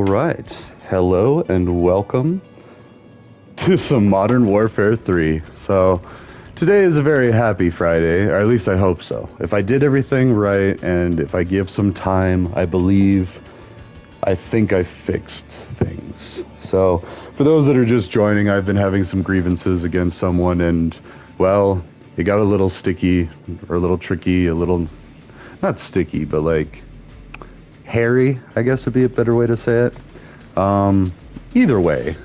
Alright, hello and welcome to some Modern Warfare 3. So, today is a very happy Friday, or at least I hope so. If I did everything right, and if I give some time, I think I fixed things. So, for those that are just joining, I've been having some grievances against someone, and, well, it got a little sticky, or a little tricky, not sticky, but like, hairy, I guess would be a better way to say it. Either way,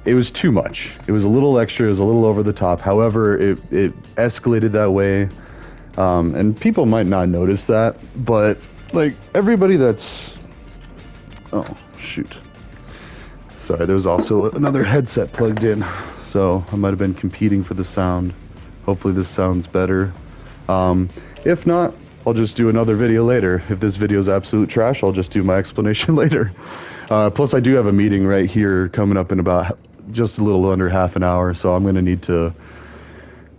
it was too much. It was a little extra, it was a little over the top. However, it escalated that way. And people might not notice that, but like everybody that's... Oh, shoot. Sorry, there was also another headset plugged in, so I might have been competing for the sound. Hopefully this sounds better. If not, I'll just do another video later. If this video is absolute trash, I'll just do my explanation later. Plus, I do have a meeting right here coming up in about just a little under half an hour, so I'm going to need to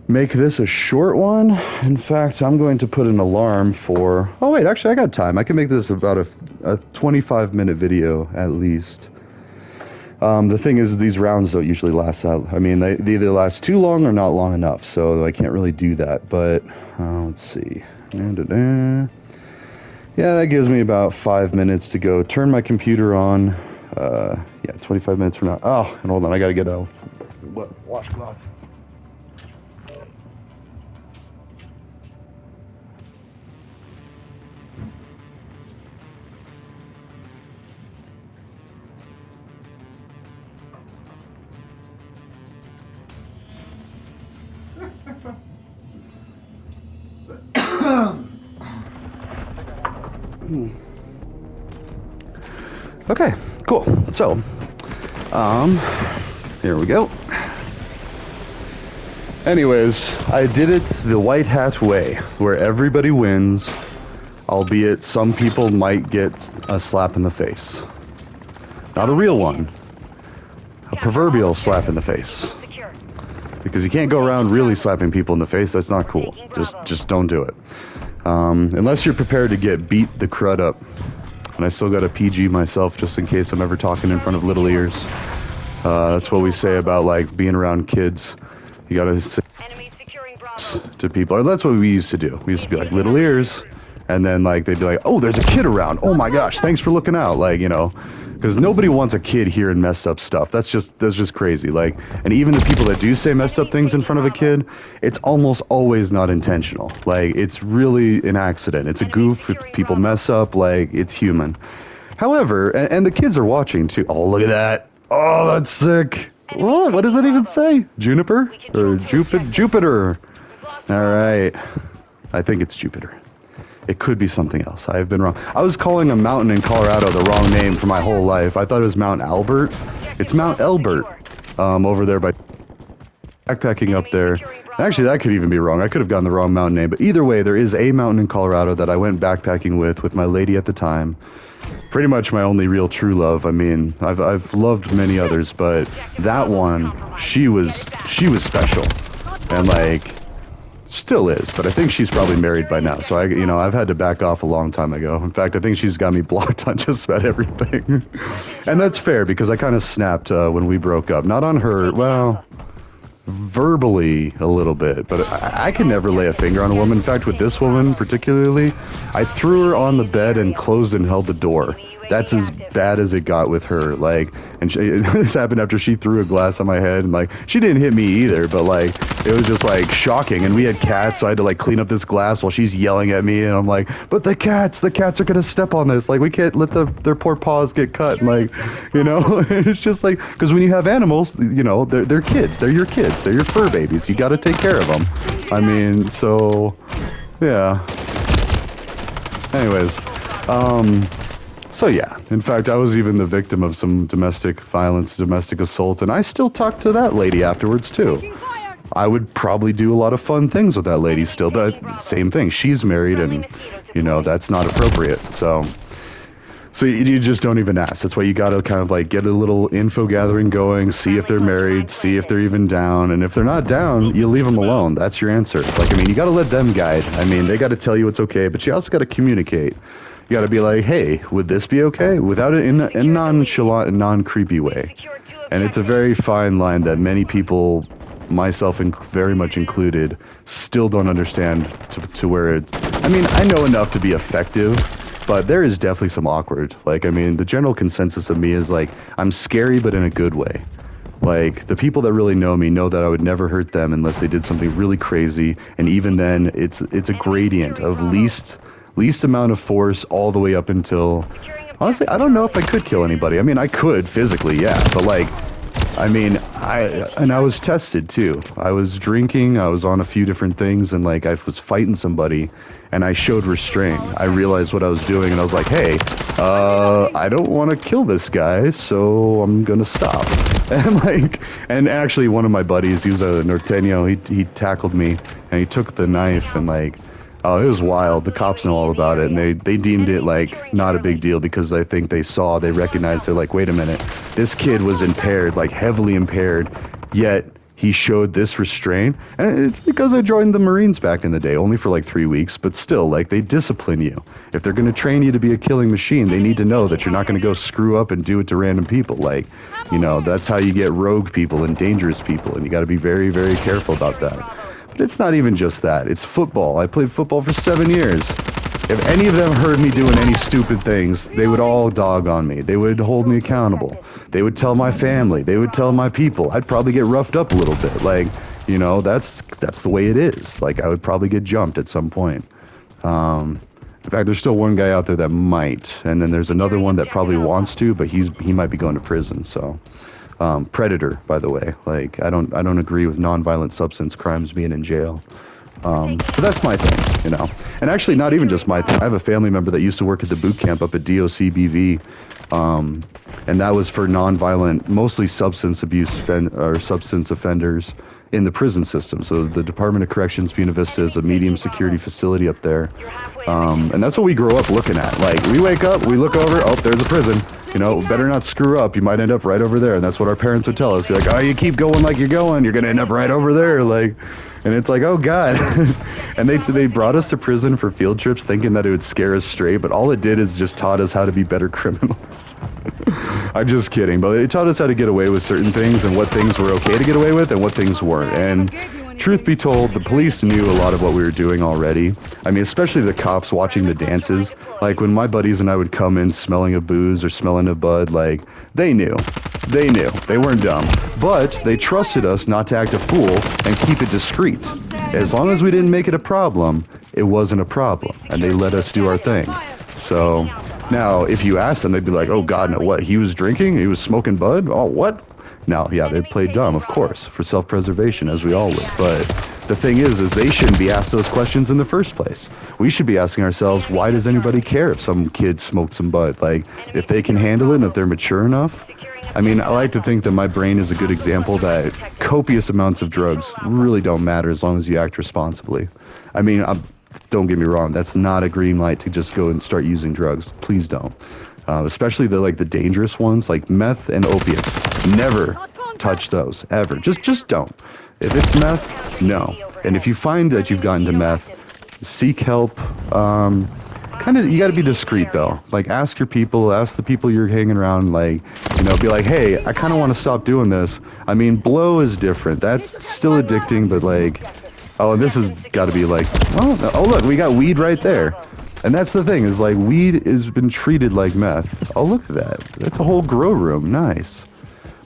make this a short one. In fact, I'm going to put an alarm for... Oh, wait, actually, I got time. I can make this about a 25-minute video, at least. The thing is, these rounds don't usually last out. I mean, they either last too long or not long enough, so I can't really do that. But, let's see... Yeah, that gives me about 5 minutes to go turn my computer on. Yeah, 25 minutes from now. Oh, and hold on, I gotta get a washcloth. Okay, cool. So, here we go. Anyways, I did it the white hat way, where everybody wins, albeit some people might get a slap in the face. Not a real one. A proverbial slap in the face. Because you can't go around really slapping people in the face, that's not cool. Just don't do it. Unless you're prepared to get beat the crud up. And I still got a PG myself just in case I'm ever talking in front of little ears. That's what we say about like being around kids. You gotta say to people. Or that's what we used to do. We used to be like little ears. And then like they'd be like, oh, there's a kid around. Oh my gosh, thanks for looking out. Like, you know. Because nobody wants a kid hearing messed up stuff. That's just crazy. Like, and even the people that do say messed up things in front of a kid, it's almost always not intentional. Like, it's really an accident. It's a goof. People mess up. Like, it's human. However, and the kids are watching too. Oh, look at that. Oh, that's sick. What does it even say? Juniper? Or Jupiter? All right. I think it's Jupiter. It could be something else. I have been wrong. I was calling a mountain in Colorado the wrong name for my whole life. I thought it was Mount Albert. It's Mount Elbert, over there by backpacking up there. Actually, that could even be wrong. I could have gotten the wrong mountain name. But either way, there is a mountain in Colorado that I went backpacking with my lady at the time. Pretty much my only real true love. I mean, I've loved many others, but that one, she was special, and like. Still is, but I think she's probably married by now. So I've had to back off a long time ago. In fact, I think she's got me blocked on just about everything. And that's fair because I kind of snapped when we broke up. Not on her, well, verbally a little bit, but I can never lay a finger on a woman. In fact, with this woman particularly, I threw her on the bed and closed and held the door. That's as bad as it got with her. Like, and this happened after she threw a glass on my head, and like, she didn't hit me either, but like, it was just like shocking. And we had cats, so I had to like clean up this glass while she's yelling at me, and I'm like, but the cats are gonna step on this. Like, we can't let their poor paws get cut. And like, you know, it's just like, because when you have animals, you know, they're kids. They're your kids. They're your fur babies. You got to take care of them. I mean, so, yeah. Anyways, so yeah, in fact, I was even the victim of some domestic violence, domestic assault, and I still talk to that lady afterwards too. I would probably do a lot of fun things with that lady still, but same thing, she's married and, you know, that's not appropriate, so you just don't even ask. That's why you gotta kind of like get a little info gathering going, see if they're married, see if they're even down, and if they're not down, you leave them alone. That's your answer. Like, I mean, you gotta let them guide. I mean, they gotta tell you it's okay, but you also gotta communicate. You got to be like, hey, would this be okay? Without it in a nonchalant and non-creepy way. And it's a very fine line that many people, myself very much included, still don't understand to where it... I mean, I know enough to be effective, but there is definitely some awkward. Like, I mean, the general consensus of me is like, I'm scary, but in a good way. Like, the people that really know me know that I would never hurt them unless they did something really crazy, and even then, it's a gradient of least amount of force all the way up until... Honestly, I don't know if I could kill anybody. I mean, I could physically, yeah, but like, I mean, I was tested too. I was drinking, I was on a few different things, and like, I was fighting somebody, and I showed restraint. I realized what I was doing, and I was like, hey, I don't want to kill this guy, so I'm gonna stop. And like, and actually one of my buddies, he was a Norteño, he tackled me, and he took the knife, and like, oh, it was wild. The cops know all about it, and they deemed it like not a big deal because I think they recognized, they're like, wait a minute, this kid was impaired, like heavily impaired, yet he showed this restraint. And it's because I joined the Marines back in the day, only for like 3 weeks, but still, like, they discipline you. If they're going to train you to be a killing machine, they need to know that you're not going to go screw up and do it to random people. Like, you know, that's how you get rogue people and dangerous people, and you got to be very, very careful about that. But it's not even just that. It's football. I played football for 7 years. If any of them heard me doing any stupid things, they would all dog on me. They would hold me accountable. They would tell my family. They would tell my people. I'd probably get roughed up a little bit. Like, you know, that's the way it is. Like, I would probably get jumped at some point. In fact, there's still one guy out there that might, and then there's another one that probably wants to, but he might be going to prison. So, predator, by the way. Like, I don't agree with nonviolent substance crimes being in jail. But that's my thing, you know. And actually, not even just my thing. I have a family member that used to work at the boot camp up at DOCBV, and that was for nonviolent, mostly substance abuse or substance offenders in the prison system. So the Department of Corrections Buena Vista is a medium security facility up there, and that's what we grow up looking at. Like, we wake up, we look over, oh, there's a prison. You know, better not screw up. You might end up right over there. And that's what our parents would tell us. Be like, oh, you keep going like you're going, you're gonna end up right over there. Like. And it's like, oh God. And they brought us to prison for field trips thinking that it would scare us straight, but all it did is just taught us how to be better criminals. I'm just kidding, but it taught us how to get away with certain things and what things were okay to get away with and what things weren't. And truth be told, the police knew a lot of what we were doing already. I mean, especially the cops watching the dances. Like, when my buddies and I would come in smelling of booze or smelling of bud, like, they knew. They knew. They weren't dumb. But they trusted us not to act a fool and keep it discreet. As long as we didn't make it a problem, it wasn't a problem. And they let us do our thing. So, now, if you ask them, they'd be like, oh God, no, what? He was drinking? He was smoking bud? Oh, what? Now, yeah, they'd play dumb, of course, for self-preservation, as we all would. But the thing is they shouldn't be asked those questions in the first place. We should be asking ourselves, why does anybody care if some kid smoked some bud? Like, if they can handle it and if they're mature enough. I mean, I like to think that my brain is a good example that copious amounts of drugs really don't matter as long as you act responsibly. I mean, don't get me wrong, that's not a green light to just go and start using drugs. Please don't. Especially the dangerous ones like meth and opiates. Never touch those, ever. Just don't. If it's meth, no. And if you find that you've gotten to meth, seek help. You got to be discreet though. Like, ask your people, ask the people you're hanging around. Like, you know, be like, hey, I kind of want to stop doing this. I mean, blow is different. That's still addicting, but like, oh, and this has got to be like, oh look, we got weed right there. And that's the thing, is like, weed has been treated like meth. Oh, look at that. That's a whole grow room. Nice.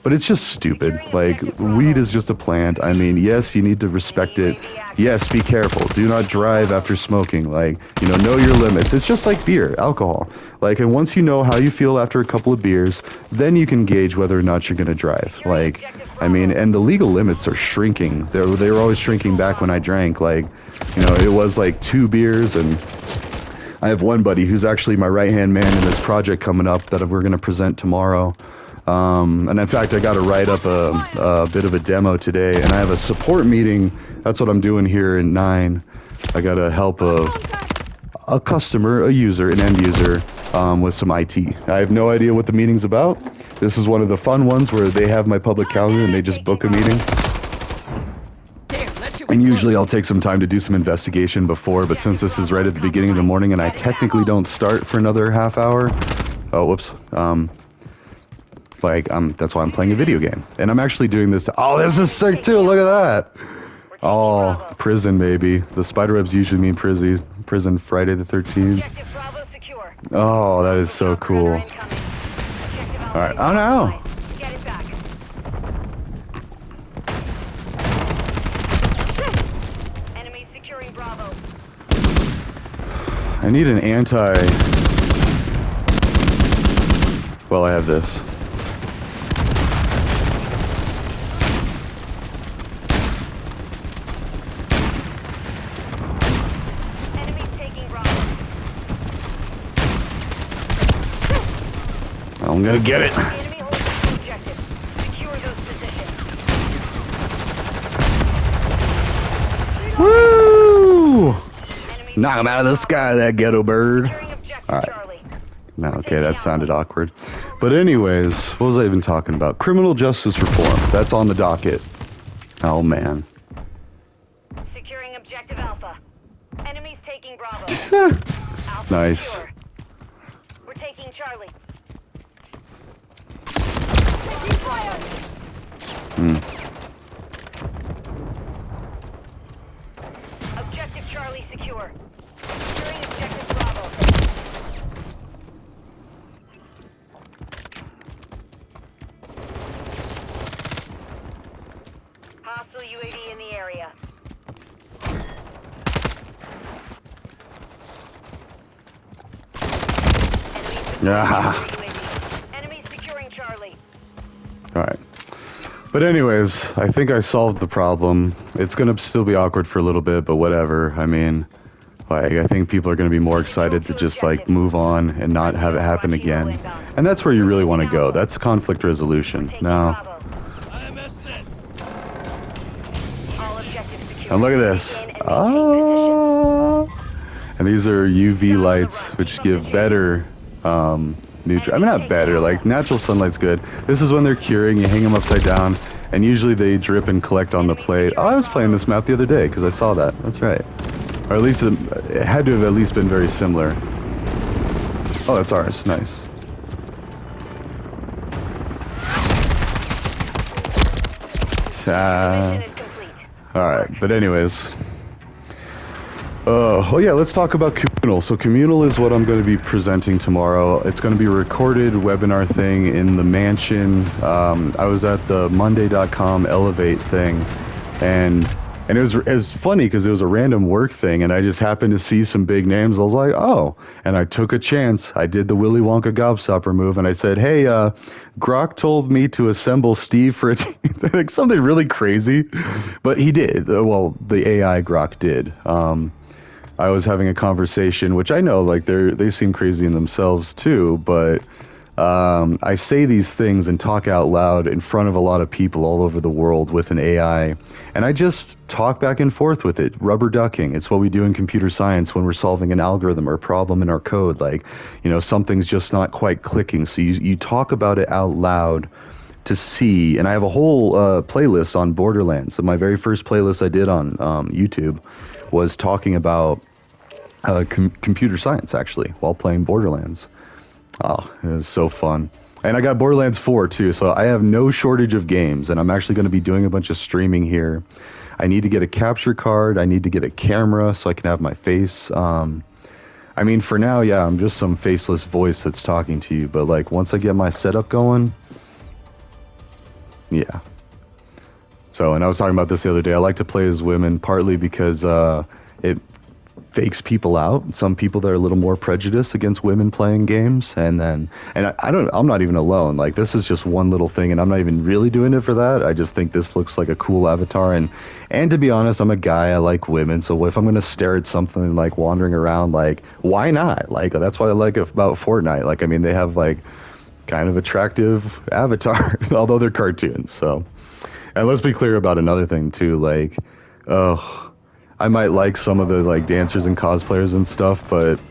But it's just stupid. Like, weed is just a plant. I mean, yes, you need to respect it. Yes, be careful. Do not drive after smoking. Like, you know your limits. It's just like beer, alcohol. Like, and once you know how you feel after a couple of beers, then you can gauge whether or not you're going to drive. Like, I mean, and the legal limits are shrinking. They were always shrinking back when I drank. Like, you know, it was like 2 beers, and I have one buddy who's actually my right-hand man in this project coming up that we're going to present tomorrow. And in fact, I got to write up a bit of a demo today, and I have a support meeting. That's what I'm doing here at 9. I got to help a customer, a user, an end user, with some IT. I have no idea what the meeting's about. This is one of the fun ones where they have my public calendar and they just book a meeting. And usually I'll take some time to do some investigation before, but since this is right at the beginning of the morning and I technically don't start for another half hour, oh, whoops, that's why I'm playing a video game. And I'm actually doing this, oh, this is sick too, look at that! Oh, prison, baby. The spiderwebs usually mean prison Friday the 13th. Oh, that is so cool. Alright, oh no! I need an anti... Well, I have this. I'm gonna get it. Woo! Knock him out of the sky, that ghetto bird. Alright. No, okay, that sounded awkward. But anyways, what was I even talking about? Criminal justice reform. That's on the docket. Oh, man. Securing objective Alpha. Enemies taking Bravo. Nice. Secure. We're taking Charlie. Objective Charlie secure. Securing objective Bravo. Hostile UAV in the area. Enemies securing Charlie. Alright. But anyways, I think I solved the problem. It's gonna still be awkward for a little bit, but whatever. I mean, like, I think people are gonna be more excited to just, like, move on and not have it happen again. And that's where you really want to go. That's conflict resolution. Now, and look at this. Oh! And these are UV lights, which give better, neutral. I mean, not better, like, natural sunlight's good. This is when they're curing, you hang them upside down, and usually they drip and collect on the plate. Oh, I was playing this map the other day, because I saw that. That's right. Or at least it had to have at least been very similar. Oh, that's ours. Nice. Alright, but anyways. Oh yeah, let's talk about Communal. So Communal is what I'm going to be presenting tomorrow. It's going to be a recorded webinar thing in the mansion. I was at the Monday.com Elevate thing, and it was funny because it was a random work thing, and I just happened to see some big names. I was like, oh, and I took a chance. I did the Willy Wonka gobstopper move, and I said, hey, Grok told me to assemble Steve for a team. Like something really crazy, but he did. Well, the AI Grok did. I was having a conversation, which I know, like, they seem crazy in themselves too, but I say these things and talk out loud in front of a lot of people all over the world with an AI, and I just talk back and forth with it, rubber ducking. It's what we do in computer science when we're solving an algorithm or a problem in our code. Like, you know, something's just not quite clicking, so you talk about it out loud to see. And I have a whole playlist on Borderlands. So my very first playlist I did on YouTube was talking about computer science, actually, while playing Borderlands. Oh, it was so fun. And I got Borderlands 4 too, so I have no shortage of games, and I'm actually going to be doing a bunch of streaming here. I need to get a capture card, I need to get a camera so I can have my face. I mean, for now, yeah, I'm just some faceless voice that's talking to you, but like once I get my setup going, yeah. So, and I was talking about this the other day, I like to play as women partly because it fakes people out. Some people that are a little more prejudiced against women playing games, and I'm not even alone. Like, this is just one little thing, and I'm not even really doing it for that. I just think this looks like a cool avatar, and to be honest, I'm a guy, I like women, so if I'm gonna stare at something like wandering around, like, why not? Like, that's what I like about Fortnite. Like, I mean, they have like kind of attractive avatar, although they're cartoons. So, and let's be clear about another thing too, like, I might like some of the like dancers and cosplayers and stuff, but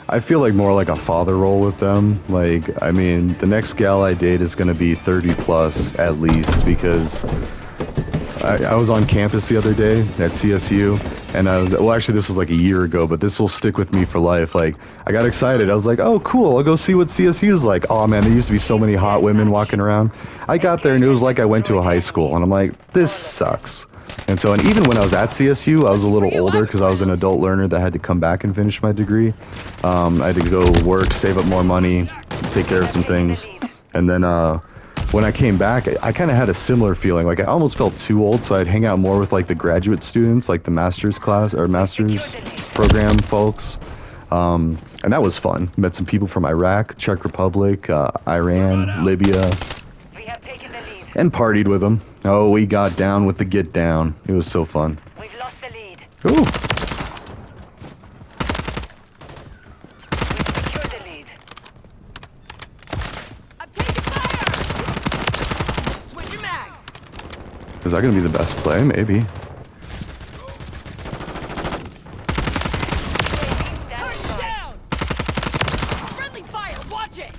I feel like more like a father role with them. Like, I mean, the next gal I date is going to be 30 plus at least, because I was on campus the other day at CSU, and actually this was like a year ago, but this will stick with me for life. Like, I got excited. I was like, oh, cool, I'll go see what CSU is like. Oh man, there used to be so many hot women walking around. I got there and it was like I went to a high school, and I'm like, this sucks. And so, and even when I was at CSU, I was a little older because I was an adult learner that had to come back and finish my degree. I had to go work, save up more money, take care of some things, and then when I came back, I kind of had a similar feeling. Like, I almost felt too old, so I'd hang out more with like the graduate students, like the master's class or master's program folks. And that was fun. Met some people from Iraq, Czech Republic, Iran, Libya, We have taken the lead. and partied with them. Oh, we got down with the get down. It was so fun. We've lost the lead. Ooh. We've secured the lead. I'm taking fire! Switching mags! Is that going to be the best play? Maybe. Target down! Friendly fire, watch it!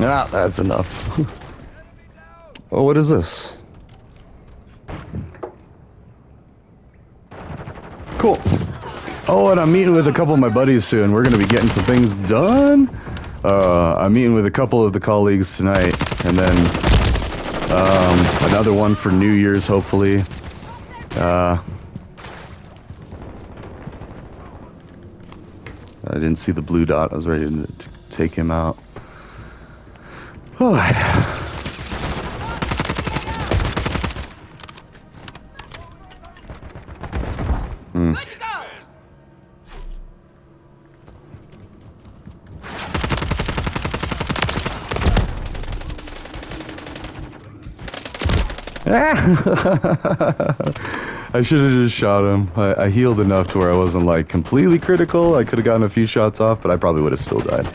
Ah, that's enough. Oh, what is this? Cool. Oh, and I'm meeting with a couple of my buddies soon. We're going to be getting some things done. I'm meeting with a couple of the colleagues tonight, and then another one for New Year's, hopefully. I didn't see the blue dot. I was ready to take him out. Oh. Good to go! I should have just shot him. I healed enough to where I wasn't like completely critical. I could have gotten a few shots off, but I probably would have still died.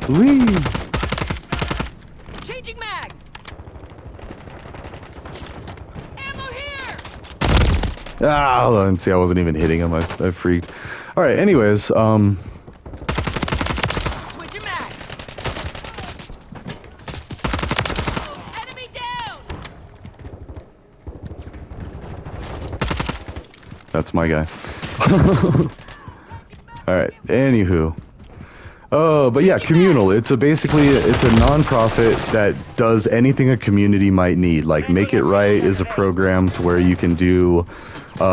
Whee! Changing mags! Ammo here! Ah, and see, I wasn't even hitting him. I freaked. All right. Anyways, Switching mags! Enemy down! that's my guy. All right. Anywho. Oh, but yeah, communal. It's a nonprofit that does anything a community might need. Like Make It Right is a program to where you can do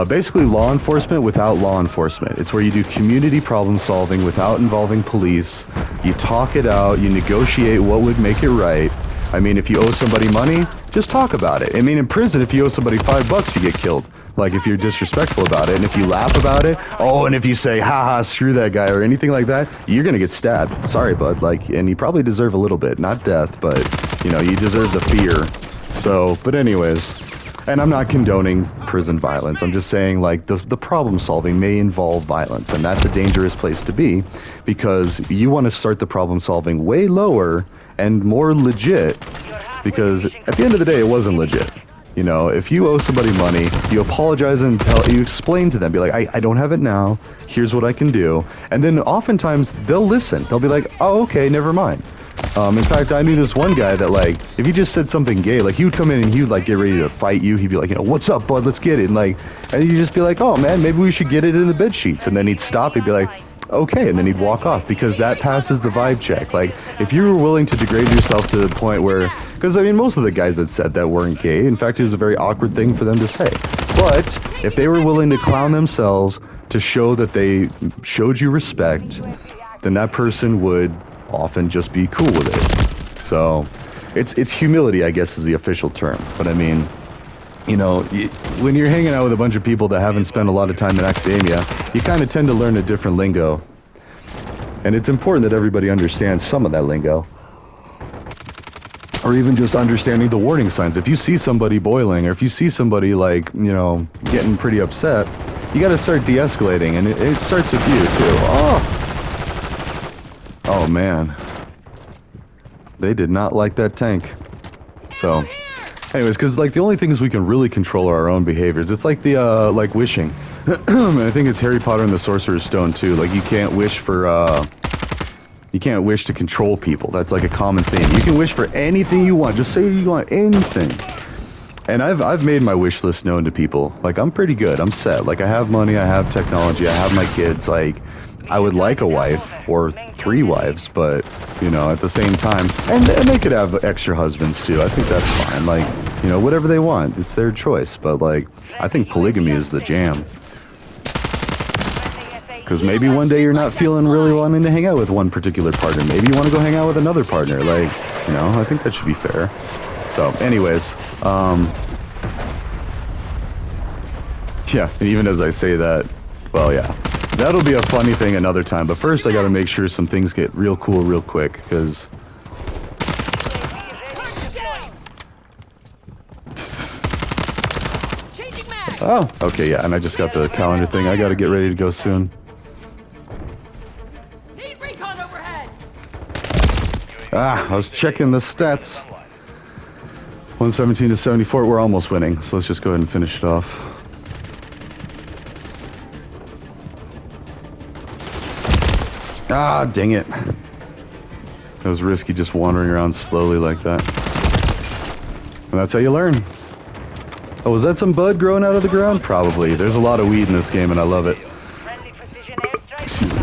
basically law enforcement without law enforcement. It's where you do community problem solving without involving police. You talk it out. You negotiate what would make it right. I mean, if you owe somebody money, just talk about it. I mean, in prison, if you owe somebody $5, you get killed. Like, if you're disrespectful about it, and if you laugh about it, oh, and if you say, haha, screw that guy, or anything like that, you're gonna get stabbed. Sorry, bud. Like, and you probably deserve a little bit. Not death, but, you know, you deserve the fear. So, but anyways, and I'm not condoning prison violence. I'm just saying, like, the problem solving may involve violence, and that's a dangerous place to be, because you want to start the problem solving way lower and more legit, because at the end of the day, it wasn't legit. You know, if you owe somebody money, you apologize and you explain to them, be like, I don't have it now, here's what I can do. And then oftentimes they'll listen. They'll be like, oh, okay, never mind. In fact, I knew this one guy that, like, if he just said something gay, like, he would come in and he would, like, get ready to fight you. He'd be like, you know, what's up, bud, let's get it. And, like, and you'd just be like, oh, man, maybe we should get it in the bed sheets. And then he'd stop, he'd be like, okay, and then he'd walk off, because that passes the vibe check. Like, if you were willing to degrade yourself to the point where, because I mean, most of the guys that said that weren't gay. In fact, it was a very awkward thing for them to say. But if they were willing to clown themselves to show that they showed you respect, then that person would often just be cool with it. So it's humility, I guess, is the official term. But I mean, you know, when you're hanging out with a bunch of people that haven't spent a lot of time in academia, you kind of tend to learn a different lingo. And it's important that everybody understands some of that lingo. Or even just understanding the warning signs. If you see somebody boiling, or if you see somebody, like, you know, getting pretty upset, you got to start de-escalating. And it starts with you, too. Oh, man. They did not like that tank. So... anyways, because, like, the only things we can really control are our own behaviors. It's like the, like, wishing. I think it's Harry Potter and the Sorcerer's Stone, too. Like, you can't wish for, You can't wish to control people. That's like a common theme. You can wish for anything you want. Just say you want anything. And I've made my wish list known to people. Like, I'm pretty good. I'm set. Like, I have money. I have technology. I have my kids. Like, I would like a wife or 3 wives, but, you know, at the same time, and they could have extra husbands too. I think that's fine. Like, you know, whatever they want. It's their choice. But, like, I think polygamy is the jam. Because maybe one day you're not feeling really wanting to hang out with one particular partner. Maybe you want to go hang out with another partner. Like, you know, I think that should be fair. So, anyways, yeah, and even as I say that, well, yeah, that'll be a funny thing another time. But first, I got to make sure some things get real cool real quick, because... Oh, okay, yeah, and I just got the calendar thing. I got to get ready to go soon. Need recon overhead. Ah, I was checking the stats. 117 to 74. We're almost winning, so let's just go ahead and finish it off. Ah, dang it. It was risky just wandering around slowly like that. And that's how you learn. Oh, was that some bud growing out of the ground? Probably. There's a lot of weed in this game, and I love it. Excuse me.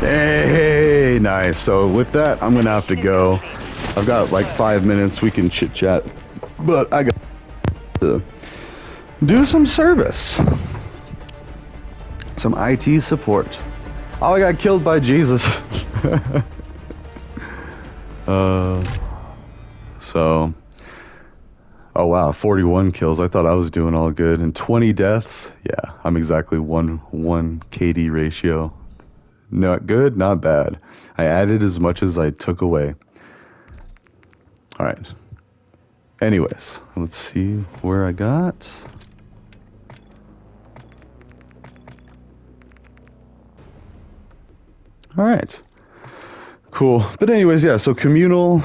Hey, nice. So with that, I'm gonna have to go. I've got like 5 minutes. We can chit chat, but I got to do some service, some IT support. Oh, I got killed by Jesus. So, oh wow, 41 kills. I thought I was doing all good, and 20 deaths. Yeah, I'm exactly 1 KD ratio. Not good, not bad. I added as much as I took away. All right. Anyways, let's see where I got. All right. Cool. But anyways, yeah, so communal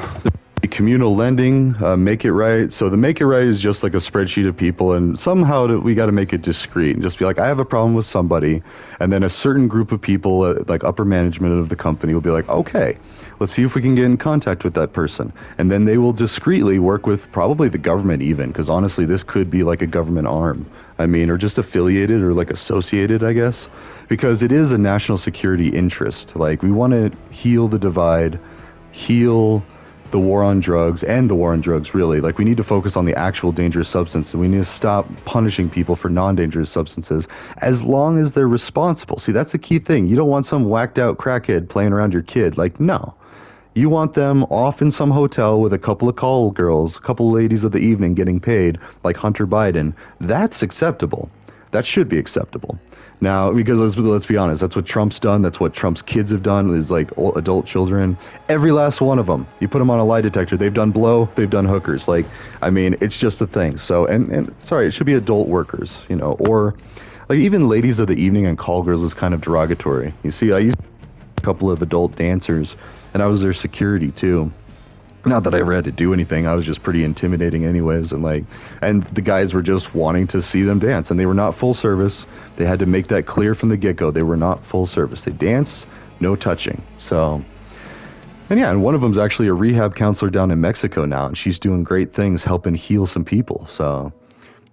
lending, make it right. So the make it right is just like a spreadsheet of people, and somehow we got to make it discreet and just be like, I have a problem with somebody, and then a certain group of people, like upper management of the company, will be like, okay, let's see if we can get in contact with that person, and then they will discreetly work with probably the government even, because honestly, this could be like a government arm. I mean, or just affiliated or like associated, I guess, because it is a national security interest. Like, we want to heal the divide, heal the war on drugs, and the war on drugs, really. Like, we need to focus on the actual dangerous substance, and we need to stop punishing people for non-dangerous substances as long as they're responsible. See, that's the key thing. You don't want some whacked out crackhead playing around your kid. Like, no. You want them off in some hotel with a couple of call girls, a couple of ladies of the evening getting paid, like Hunter Biden. That's acceptable. That should be acceptable. Now, because let's be honest, that's what Trump's done. That's what Trump's kids have done, is like adult children. Every last one of them. You put them on a lie detector. They've done blow. They've done hookers. Like, I mean, it's just a thing. So, and sorry, it should be adult workers, you know, or like even ladies of the evening and call girls is kind of derogatory. You see, I used a couple of adult dancers, and I was their security too. Not that I ever had to do anything. I was just pretty intimidating anyways. And the guys were just wanting to see them dance, and they were not full service. They had to make that clear from the get-go. They were not full service. They dance, no touching. So, and yeah, and one of them's actually a rehab counselor down in Mexico now, and she's doing great things helping heal some people. So,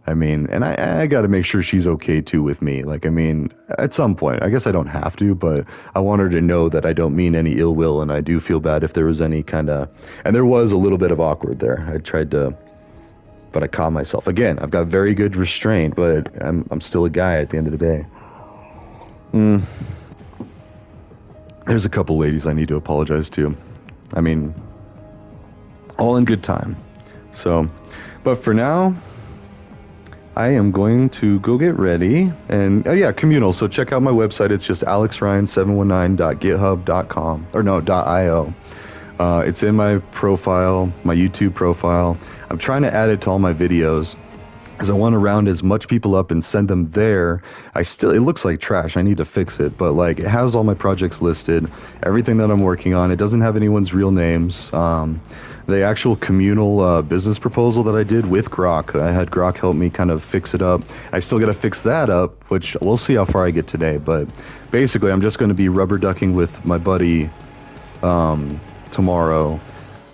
I mean, and I got to make sure she's okay too with me. Like, I mean, at some point, I guess I don't have to, but I want her to know that I don't mean any ill will, and I do feel bad if there was any kind of, and there was a little bit of awkward there. I tried to, but I caught myself. Again, I've got very good restraint, but I'm still a guy at the end of the day. There's a couple ladies I need to apologize to. I mean, all in good time. So, but for now, I am going to go get ready, and yeah, communal. So check out my website. It's just alexryan719.github.com, or no, .io. It's in my profile, my YouTube profile. I'm trying to add it to all my videos. because I want to round as much people up and send them there. It looks like trash. I need to fix it, but like it has all my projects listed, everything that I'm working on. It doesn't have anyone's real names. The actual communal business proposal that I did with Grok, I had Grok help me kind of fix it up. I still got to fix that up, which we'll see how far I get today. But basically, I'm just going to be rubber ducking with my buddy tomorrow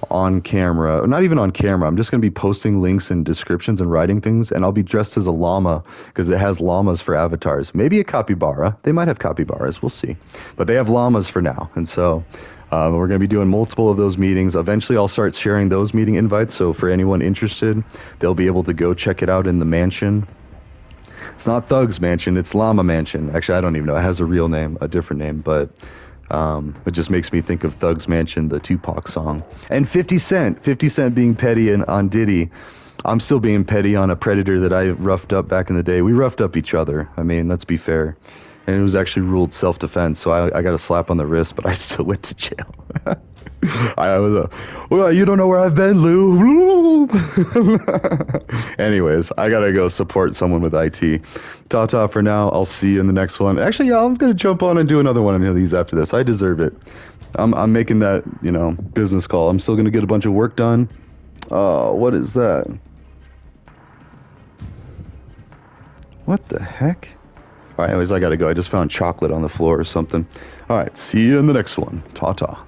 on camera, not even on camera. I'm just going to be posting links and descriptions and writing things, and I'll be dressed as a llama because it has llamas for avatars. Maybe a capybara. They might have capybaras. We'll see. But they have llamas for now. And so we're going to be doing multiple of those meetings. Eventually, I'll start sharing those meeting invites. So for anyone interested, they'll be able to go check it out in the mansion. It's not Thug's Mansion. It's Llama Mansion. Actually, I don't even know. It has a real name, a different name, but it just makes me think of Thug's Mansion, the Tupac song. And 50 Cent being petty on Diddy. I'm still being petty on a predator that I roughed up back in the day. We roughed up each other. I mean, let's be fair. And it was actually ruled self-defense, so I got a slap on the wrist, but I still went to jail. I was well, you don't know where I've been, Lou. Anyways, I gotta go support someone with IT. Ta-ta for now. I'll see you in the next one. Actually, yeah, I'm gonna jump on and do another one of these after this. I deserve it. I'm making that, business call. I'm still gonna get a bunch of work done. What is that? What the heck? All right, anyways, I gotta go. I just found chocolate on the floor or something. All right, see you in the next one. Ta-ta.